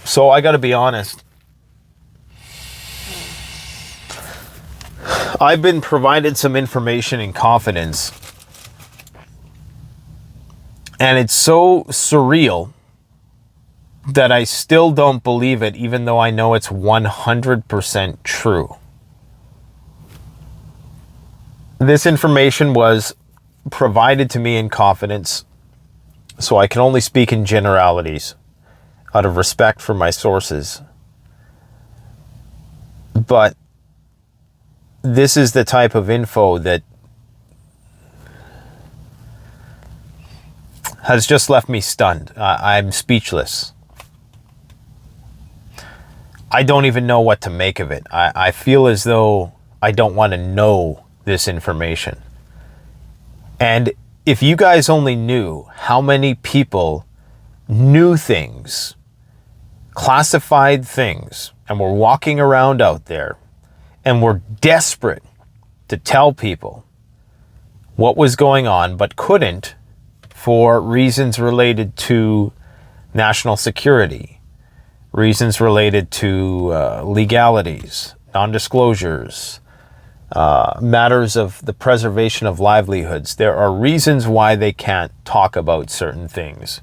So I got to be honest. I've been provided some information in confidence, and it's so surreal that I still don't believe it, even though I know it's 100% true. This information was provided to me in confidence, so I can only speak in generalities out of respect for my sources. But this is the type of info that has just left me stunned. I'm speechless. I don't even know what to make of it. I feel as though I don't want to know this information. And if you guys only knew how many people knew things, classified things, and were walking around out there and were desperate to tell people what was going on, but couldn't for reasons related to national security, reasons related to legalities, non-disclosures, matters of the preservation of livelihoods. There are reasons why they can't talk about certain things.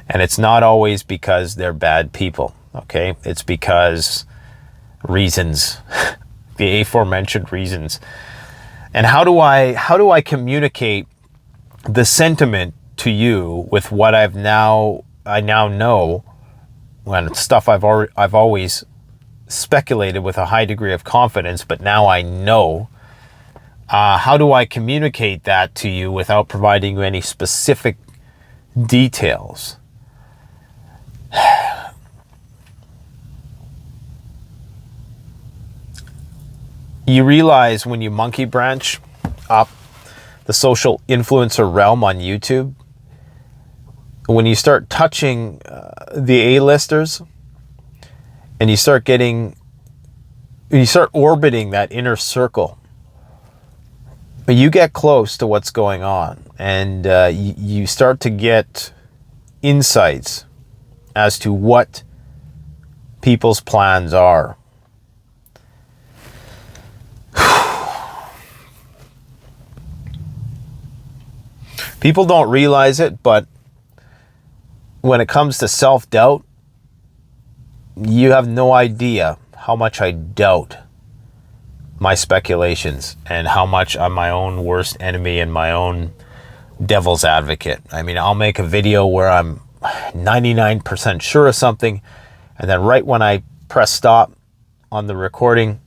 And it's not always because they're bad people, okay? It's because reasons, the aforementioned reasons. And how do I communicate the sentiment to you with what I now know, when stuff I've always speculated with a high degree of confidence, but now I know? How do I communicate that to you without providing you any specific details? You realize when you monkey branch up the social influencer realm on YouTube, when you start touching the A-listers and you start orbiting that inner circle, you get close to what's going on, and you start to get insights as to what people's plans are. People don't realize it, but when it comes to self-doubt, you have no idea how much I doubt my speculations and how much I'm my own worst enemy and my own devil's advocate. I mean, I'll make a video where I'm 99% sure of something, and then right when I press stop on the recording,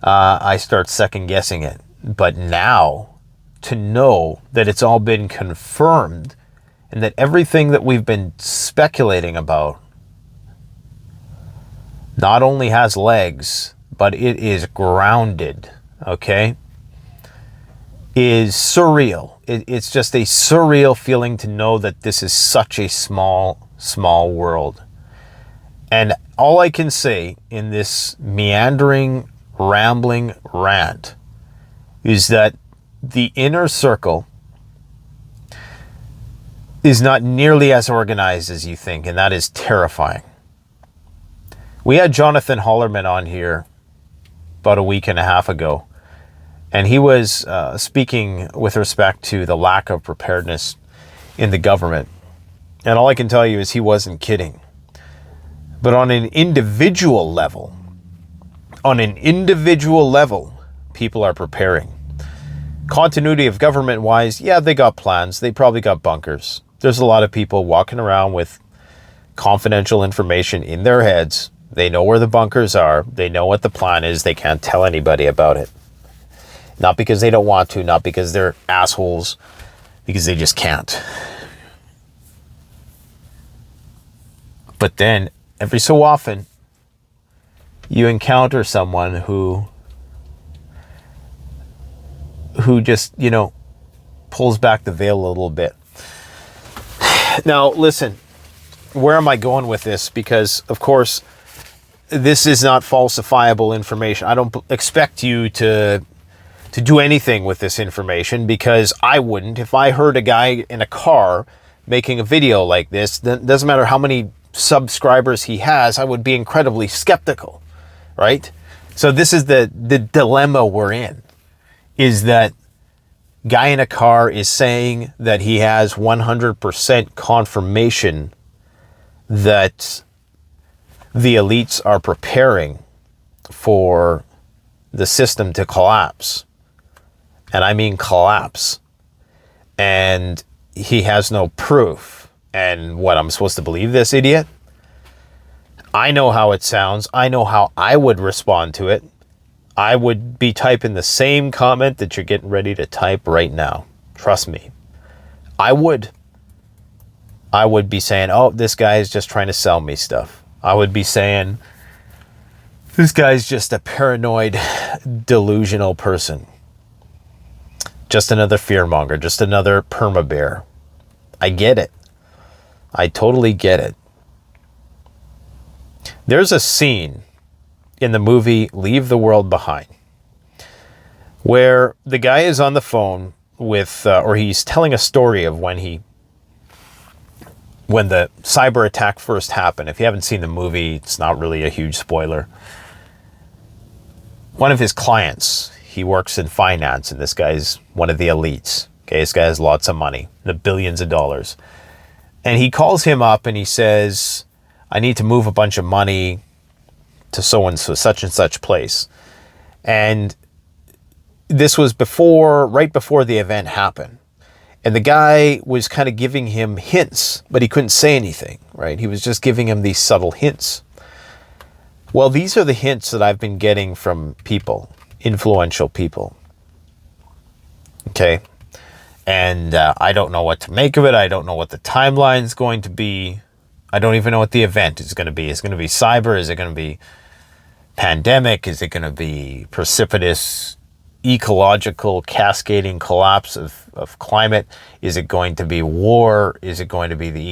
I start second guessing it. But now, to know that it's all been confirmed and that everything that we've been speculating about not only has legs, but it is grounded, okay, is surreal. It's just a surreal feeling to know that this is such a small world. And all I can say in this meandering, rambling rant is that the inner circle is not nearly as organized as you think, and that is terrifying. We had Jonathan Hollerman on here about a week and a half ago, and he was speaking with respect to the lack of preparedness in the government. And all I can tell you is he wasn't kidding. But on an individual level, people are preparing. Continuity of government-wise, yeah, they got plans. They probably got bunkers. There's a lot of people walking around with confidential information in their heads. They know where the bunkers are. They know what the plan is. They can't tell anybody about it. Not because they don't want to, not because they're assholes, because they just can't. But then, every so often, you encounter someone who just, pulls back the veil a little bit. Now, listen, where am I going with this? Because, of course, this is not falsifiable information. I don't expect you to do anything with this information, because I wouldn't. If I heard a guy in a car making a video like this, then it doesn't matter how many subscribers he has, I would be incredibly skeptical, right? So this is the dilemma we're in, is that guy in a car is saying that he has 100% confirmation that the elites are preparing for the system to collapse. And I mean collapse. And he has no proof. And what, I'm supposed to believe this idiot? I know how it sounds. I know how I would respond to it. I would be typing the same comment that you're getting ready to type right now. Trust me. I would be saying, oh, this guy is just trying to sell me stuff. I would be saying, this guy's just a paranoid, delusional person. Just another fearmonger, just another perma-bear. I get it. I totally get it. There's a scene in the movie Leave the World Behind where the guy is on the phone with, or he's telling a story of when the cyber attack first happened. If you haven't seen the movie, it's not really a huge spoiler. One of his clients, he works in finance, and this guy's one of the elites. Okay, this guy has lots of money, the billions of dollars. And he calls him up and he says, I need to move a bunch of money to so-and-so, such and such place. And this was right before the event happened. And the guy was kind of giving him hints, but he couldn't say anything, right? He was just giving him these subtle hints. Well, these are the hints that I've been getting from people, influential people. Okay? And I don't know what to make of it. I don't know what the timeline's going to be. I don't even know what the event is going to be. Is it going to be cyber? Is it going to be pandemic? Is it going to be precipitous ecological cascading collapse of climate? Is it going to be war? Is it going to be the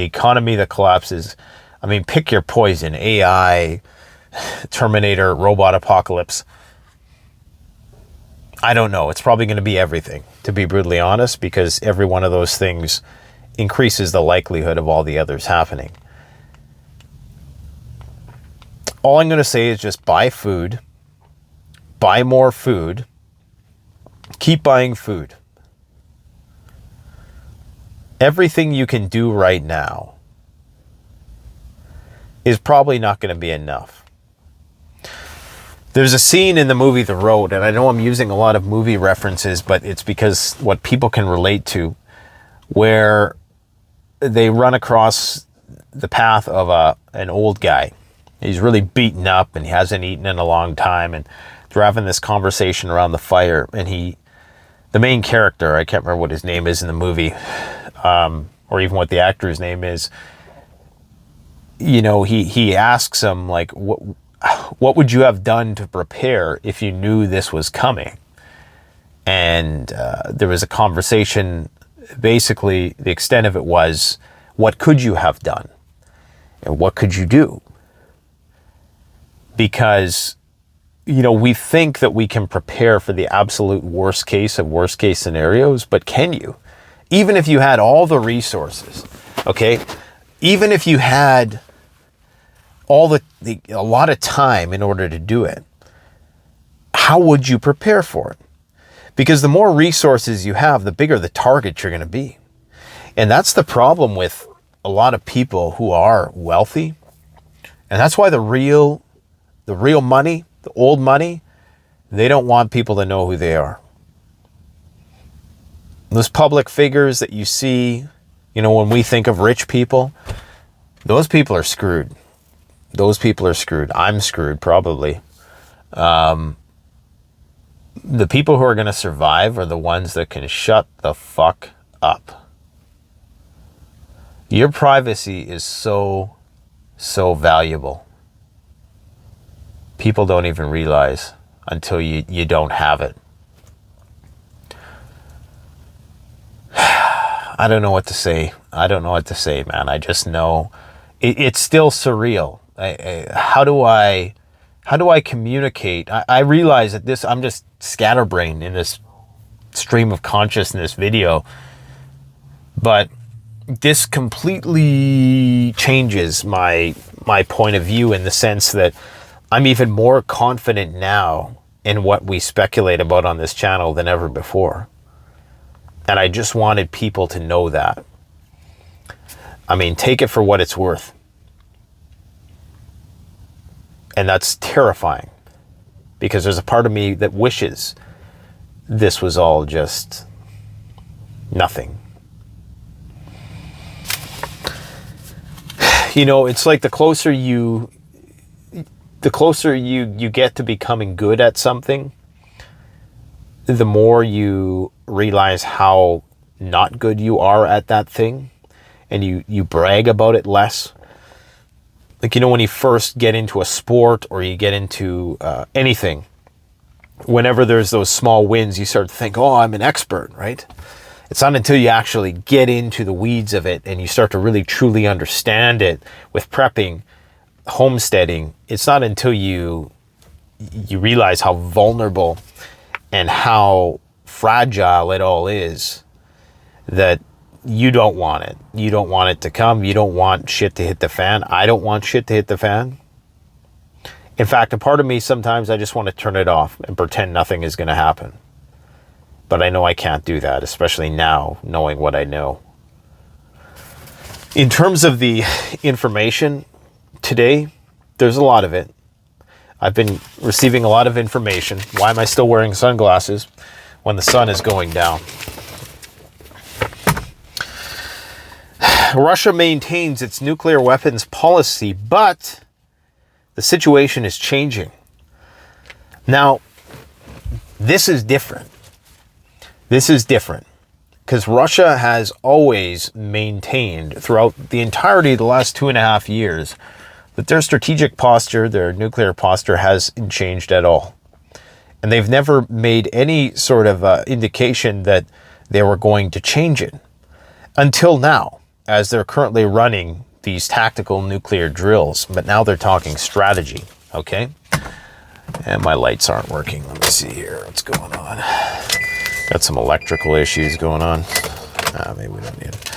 economy that collapses? I mean, pick your poison. AI, Terminator, robot apocalypse. I don't know. It's probably going to be everything, to be brutally honest, because every one of those things increases the likelihood of all the others happening. All I'm going to say is just buy food, buy more food, keep buying food. Everything you can do right now is probably not going to be enough. There's a scene in the movie The Road, and I know I'm using a lot of movie references, but it's because what people can relate to, where they run across the path of an old guy. He's really beaten up and he hasn't eaten in a long time, and they're having this conversation around the fire, and the main character, I can't remember what his name is in the movie, or even what the actor's name is, you know, he asks him, like, what would you have done to prepare if you knew this was coming? And there was a conversation. Basically, the extent of it was, what could you have done? And what could you do? Because, you know, we think that we can prepare for the absolute worst case of worst case scenarios, but can you? Even if you had all the resources, okay? Even if you had a lot of time in order to do it, how would you prepare for it? Because the more resources you have, the bigger the target you're going to be. And that's the problem with a lot of people who are wealthy. And that's why the real money, the old money, they don't want people to know who they are. Those public figures that you see, you know, when we think of rich people, those people are screwed. Those people are screwed. I'm screwed, probably. The people who are going to survive are the ones that can shut the fuck up. Your privacy is so valuable. People don't even realize until you don't have it. I don't know what to say. I don't know what to say, man. I just know it's still surreal. How do I communicate? I realize that I'm just scatterbrained in this stream of consciousness video, but this completely changes my point of view in the sense that I'm even more confident now in what we speculate about on this channel than ever before. And I just wanted people to know that. I mean, take it for what it's worth. And that's terrifying, because there's a part of me that wishes this was all just nothing. You know, it's like the closer you get to becoming good at something, the more you realize how not good you are at that thing, and you brag about it less. Like, you know, when you first get into a sport or you get into anything, whenever there's those small wins, you start to think, oh, I'm an expert, right? It's not until you actually get into the weeds of it and you start to really truly understand it with prepping, homesteading. It's not until you realize how vulnerable and how fragile it all is that you don't want it. You don't want it to come. You don't want shit to hit the fan. I don't want shit to hit the fan. In fact, a part of me sometimes I just want to turn it off and pretend nothing is going to happen. But I know I can't do that, especially now, knowing what I know. In terms of the information today, there's a lot of it. I've been receiving a lot of information. Why am I still wearing sunglasses when the sun is going down? Russia maintains its nuclear weapons policy, but the situation is changing. Now, this is different. This is different because Russia has always maintained throughout the entirety of the last 2.5 years that their strategic posture, their nuclear posture hasn't changed at all. And they've never made any sort of indication that they were going to change it until now, as they're currently running these tactical nuclear drills. But now they're talking strategy, okay? And my lights aren't working. Let me see here what's going on. Got some electrical issues going on. Maybe we don't need it.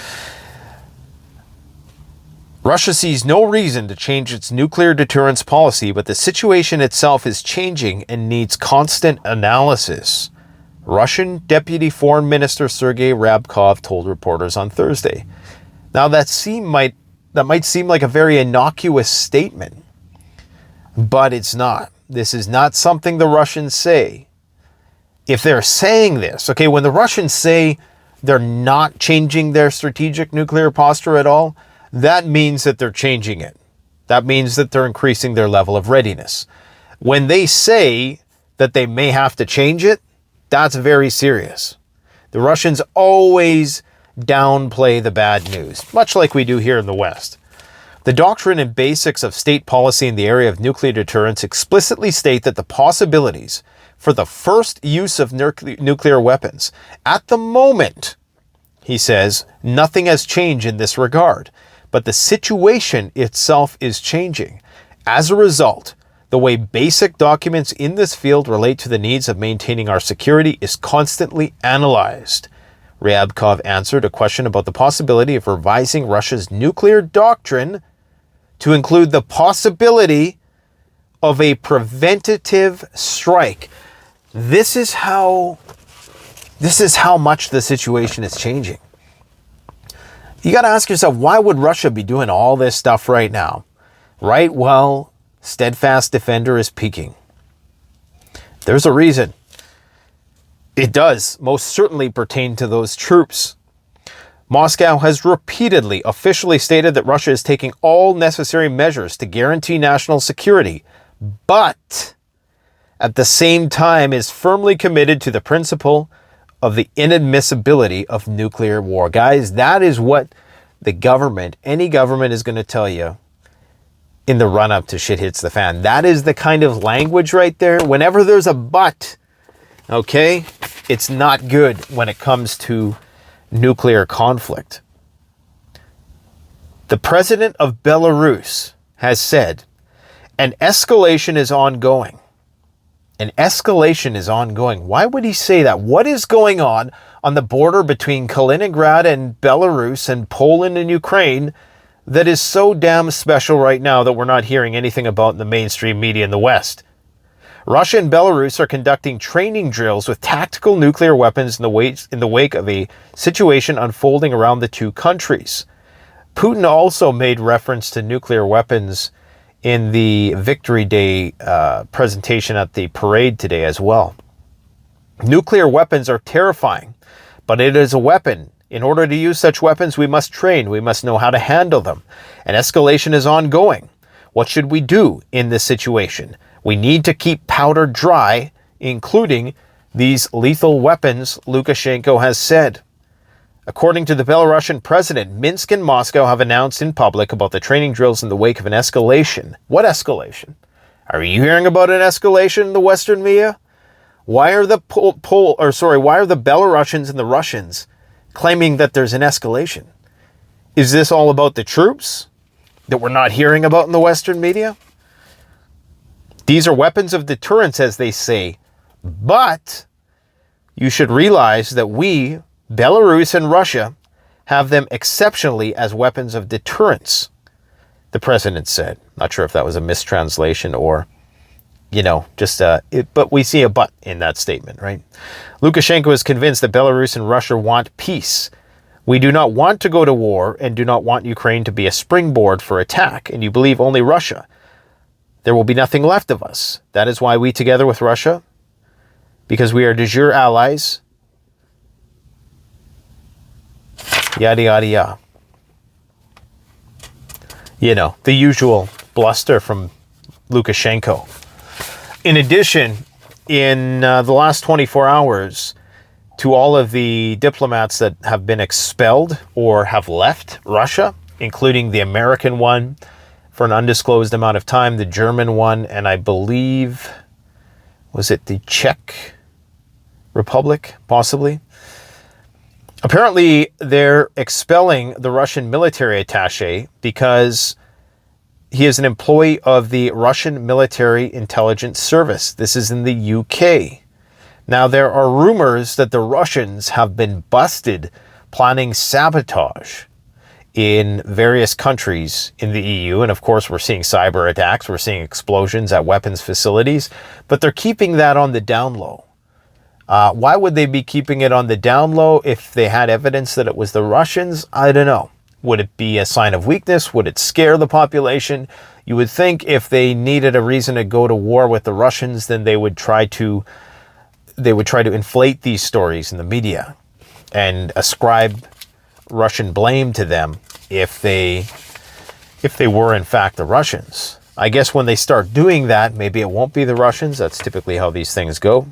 Russia sees no reason to change its nuclear deterrence policy, but the situation itself is changing and needs constant analysis. Russian Deputy Foreign Minister Sergei Ryabkov told reporters on Thursday. Now that might seem like a very innocuous statement, but it's not. This is not something the Russians say. If they're saying this, okay, when the Russians say they're not changing their strategic nuclear posture at all, that means that they're changing it. That means that they're increasing their level of readiness. When they say that they may have to change it, that's very serious. The Russians always downplay the bad news, much like we do here in the West. The doctrine and basics of state policy in the area of nuclear deterrence explicitly state that the possibilities for the first use of nuclear weapons, at the moment, he says, nothing has changed in this regard, but the situation itself is changing. As a result, the way basic documents in this field relate to the needs of maintaining our security is constantly analyzed. Ryabkov answered a question about the possibility of revising Russia's nuclear doctrine to include the possibility of a preventative strike. This is how much the situation is changing. You got to ask yourself, why would Russia be doing all this stuff right now? Right? Well, steadfast defender is peaking. There's a reason. It does most certainly pertain to those troops. Moscow has repeatedly officially stated that Russia is taking all necessary measures to guarantee national security, but at the same time is firmly committed to the principle of the inadmissibility of nuclear war. Guys, that is what the government, any government, is going to tell you in the run-up to shit hits the fan. That is the kind of language right there. Whenever there's a but, okay, it's not good when it comes to nuclear conflict. The president of Belarus has said, an escalation is ongoing. An escalation is ongoing. Why would he say that? What is going on on the border between Kaliningrad and Belarus and Poland and Ukraine that is so damn special right now that we're not hearing anything about in the mainstream media in the West. Russia and Belarus are conducting training drills with tactical nuclear weapons in the wake of a situation unfolding around the two countries. Putin also made reference to nuclear weapons in the Victory Day presentation at the parade today as well. Nuclear weapons are terrifying, but it is a weapon. In order to use such weapons, we must train. We must know how to handle them. And escalation is ongoing. What should we do in this situation? We need to keep powder dry, including these lethal weapons, Lukashenko has said. According to the Belarusian president, Minsk and Moscow have announced in public about the training drills in the wake of an escalation. What escalation? Are you hearing about an escalation in the Western media? Why are the Belarusians and the Russians claiming that there's an escalation? Is this all about the troops that we're not hearing about in the Western media? These are weapons of deterrence, as they say, but you should realize that we, Belarus and Russia, have them exceptionally as weapons of deterrence, the president said. Not sure if that was a mistranslation or, but we see a but in that statement, right? Lukashenko is convinced that Belarus and Russia want peace. We do not want to go to war and do not want Ukraine to be a springboard for attack, and you believe only Russia. There will be nothing left of us. That is why we, together with Russia, because we are de jure allies, yada, yada, yada. The usual bluster from Lukashenko. In addition, in the last 24 hours, to all of the diplomats that have been expelled or have left Russia, including the American one, for an undisclosed amount of time, the German one, and I believe, was it the Czech Republic, possibly? Apparently, they're expelling the Russian military attaché because he is an employee of the Russian Military Intelligence Service. This is in the UK. Now, there are rumors that the Russians have been busted planning sabotage in various countries in the EU. And of course, we're seeing cyber attacks. We're seeing explosions at weapons facilities. But they're keeping that on the down low. Why would they be keeping it on the down low if they had evidence that it was the Russians? I don't know. Would it be a sign of weakness? Would it scare the population? You would think if they needed a reason to go to war with the Russians, then they would try to inflate these stories in the media and ascribe Russian blame to them if they were in fact the Russians. I guess when they start doing that, maybe it won't be the Russians. That's typically how these things go.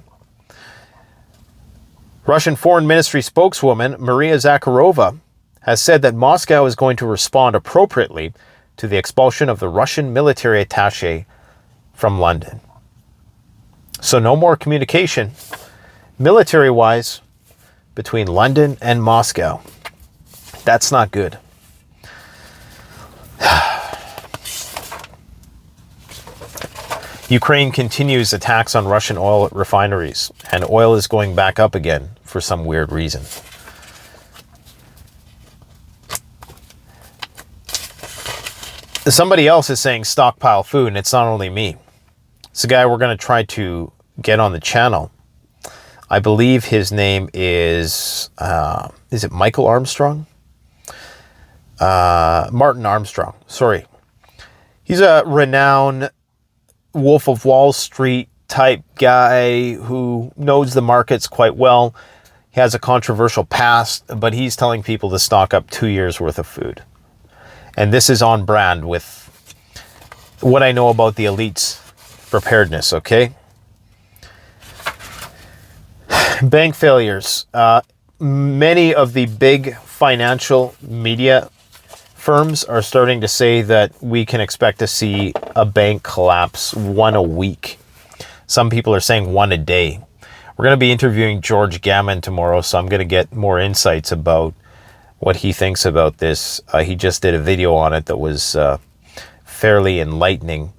Russian Foreign Ministry spokeswoman Maria Zakharova has said that Moscow is going to respond appropriately to the expulsion of the Russian military attaché from London. So no more communication, military-wise, between London and Moscow. That's not good. Ukraine continues attacks on Russian oil refineries, and oil is going back up again for some weird reason. Somebody else is saying stockpile food, and it's not only me. It's a guy we're going to try to get on the channel. I believe his name is it Michael Armstrong? Martin Armstrong, sorry. He's a renowned Wolf of Wall Street type guy who knows the markets quite well. He has a controversial past, but he's telling people to stock up 2 years worth of food. And this is on brand with what I know about the elite's preparedness, okay? Bank failures. Many of the big financial media firms are starting to say that we can expect to see a bank collapse, one a week. Some people are saying one a day. We're going to be interviewing George Gammon tomorrow, so I'm going to get more insights about what he thinks about this. He just did a video on it that was fairly enlightening.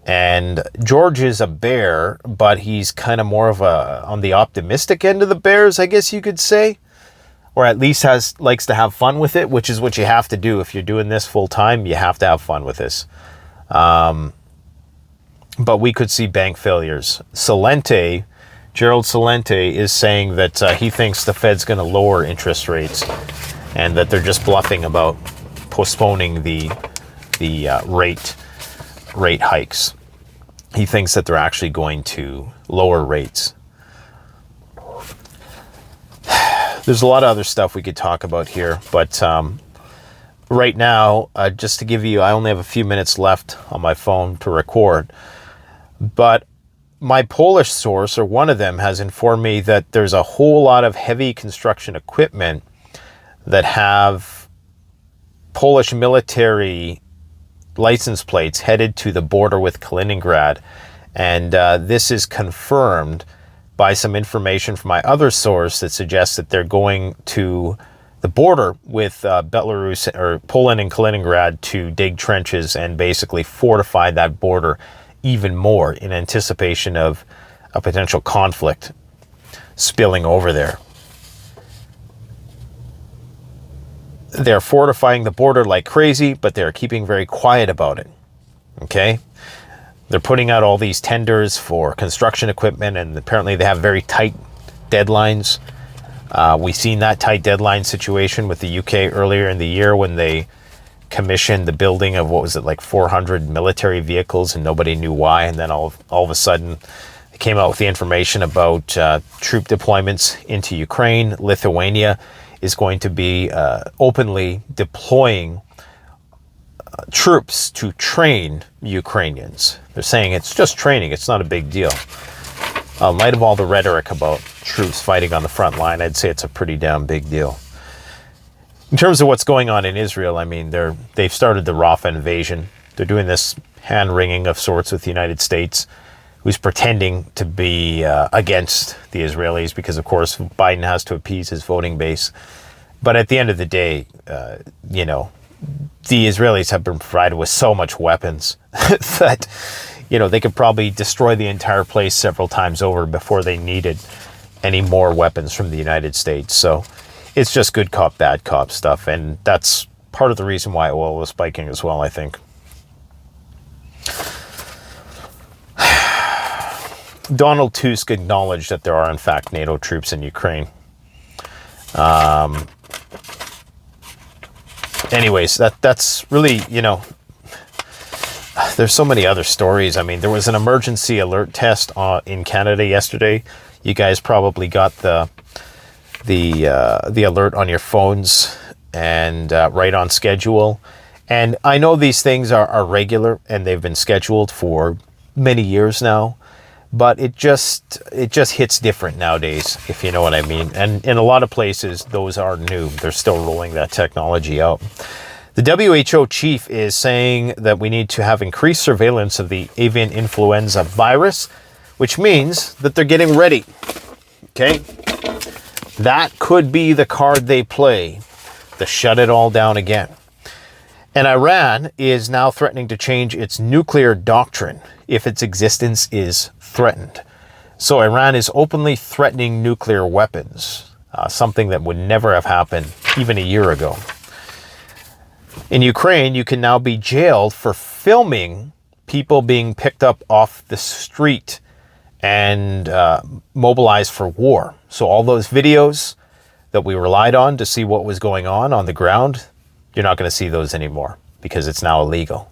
And George is a bear, but he's kind of more of on the optimistic end of the bears, I guess you could say. Or at least likes to have fun with it, which is what you have to do. If you're doing this full time, you have to have fun with this. But we could see bank failures. Gerald Celente is saying that he thinks the Fed's going to lower interest rates and that they're just bluffing about postponing the rate hikes. He thinks that they're actually going to lower rates. There's a lot of other stuff we could talk about here, but right now, just to give you, I only have a few minutes left on my phone to record, but my Polish source, or one of them, has informed me that there's a whole lot of heavy construction equipment that have Polish military license plates headed to the border with Kaliningrad. And this is confirmed by some information from my other source that suggests that they're going to the border with Belarus or Poland and Kaliningrad to dig trenches and basically fortify that border even more in anticipation of a potential conflict spilling over there. They're fortifying the border like crazy, but they're keeping very quiet about it. Okay? They're putting out all these tenders for construction equipment, and apparently they have very tight deadlines. We've seen that tight deadline situation with the UK earlier in the year when they commissioned the building of, what was it, like 400 military vehicles, and nobody knew why. And then all of a sudden, they came out with the information about troop deployments into Ukraine. Lithuania is going to be openly deploying troops to train Ukrainians. They're saying it's just training, it's not a big deal. In light of all the rhetoric about troops fighting on the front line, I'd say it's a pretty damn big deal. In terms of what's going on in Israel, I mean, they've started the RAF Invasion. They're doing this hand-wringing of sorts with the United States, who's pretending to be against the Israelis because, of course, Biden has to appease his voting base. But at the end of the day, the Israelis have been provided with so much weapons that, they could probably destroy the entire place several times over before they needed any more weapons from the United States. So it's just good cop, bad cop stuff. And that's part of the reason why oil was spiking as well, I think. Donald Tusk acknowledged that there are, in fact, NATO troops in Ukraine. Anyways, that's really, there's so many other stories. I mean, there was an emergency alert test in Canada yesterday. You guys probably got the alert on your phones and right on schedule. And I know these things are regular and they've been scheduled for many years now. But it just hits different nowadays, if you know what I mean. And in a lot of places, those are new. They're still rolling that technology out. The WHO chief is saying that we need to have increased surveillance of the avian influenza virus, which means that they're getting ready. Okay? That could be the card they play to shut it all down again. And Iran is now threatening to change its nuclear doctrine if its existence is threatened. So Iran is openly threatening nuclear weapons, something that would never have happened even a year ago. In Ukraine, you can now be jailed for filming people being picked up off the street and mobilized for war. So all those videos that we relied on to see what was going on the ground, you're not going to see those anymore because it's now illegal.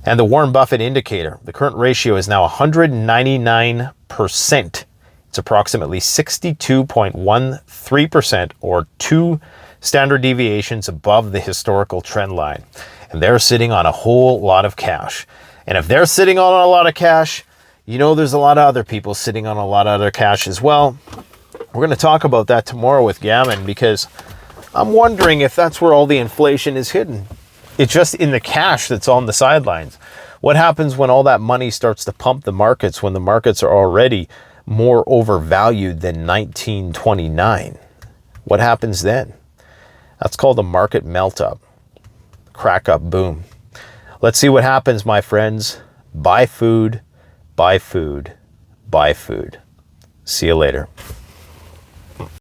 And the Warren Buffett indicator, the current ratio is now 199%. It's approximately 62.13%, or 2 standard deviations above the historical trend line. And they're sitting on a whole lot of cash. And if they're sitting on a lot of cash, there's a lot of other people sitting on a lot of other cash as well. We're going to talk about that tomorrow with Gammon, because I'm wondering if that's where all the inflation is hidden. It's just in the cash that's on the sidelines. What happens when all that money starts to pump the markets, when the markets are already more overvalued than 1929? What happens then? That's called a market melt up, crack up, boom. Let's see what happens, my friends. Buy food, buy food, buy food. See you later.